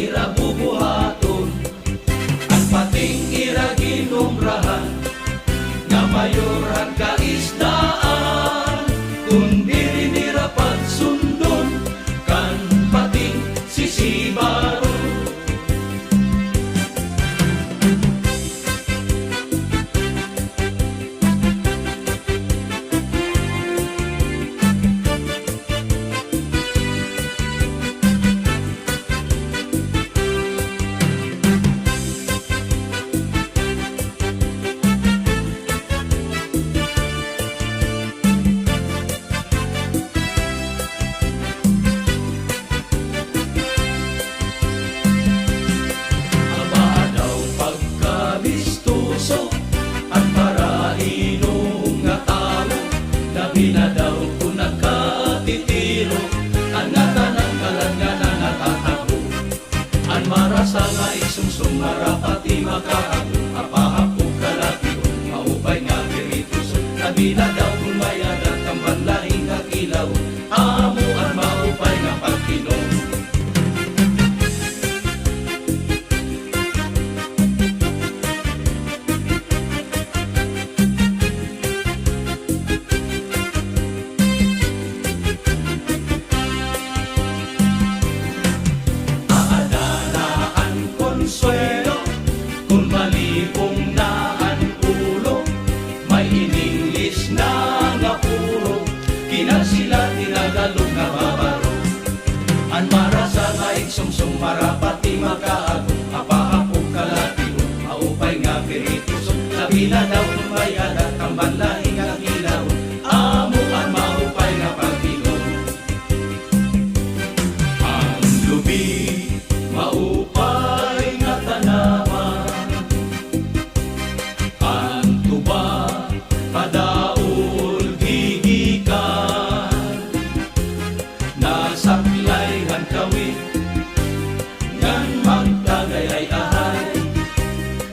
ira bubuhaton, ang pating ira ginumrahan, nga mayoran kaisdaan, kundi rin ira pagsundon, kan pating sisibaron. Binadaw kung nakatitiro, ang natanang kalangan na natatago, ang marasa nga isumsum marapati makaago, apahapog kalatiyo, maupay nga kiritos, na binadaw kung mayadat ang banlahing kakilaw, amo ang maupay nga pagkinom. Kung malipong na ang ulo, may ininglis na nga puro, kinasila tinagalog na babaro. Ang marasa nga iksumsum marapati makaago, apahapog kalatiyo, maupay nga pirituso, sabi na daw kung mayadat ang banlahing ang ilaw, amo ang maupay nga pagkinom. Ang lubi, maupay nga tanaman, padaol gigikan, nasaklay han kawit, ngan magtagayay-ahay,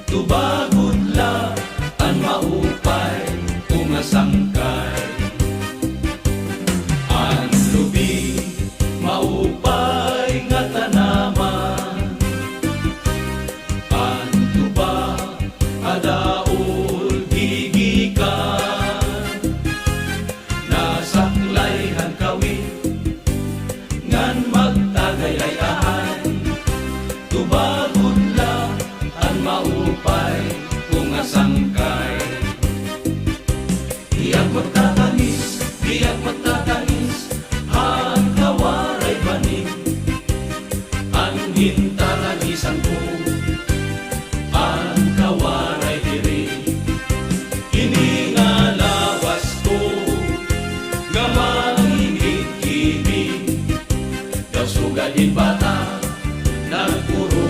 tubagod la ang maupay, umasangkay. Ang lubi, maupay nga tanaman, ang tuba, padaol gigikan, nasaklay han kawit, ngan magtagayay-ahay, tubagod la ang maupay, kung asangkay. Diyak magtatanis, ang kawaray banig, ang hintaranisan ko, ang kawaray diri, iningalawas ko, gamang hingit-hingit, daw sugadin bata, nagpuro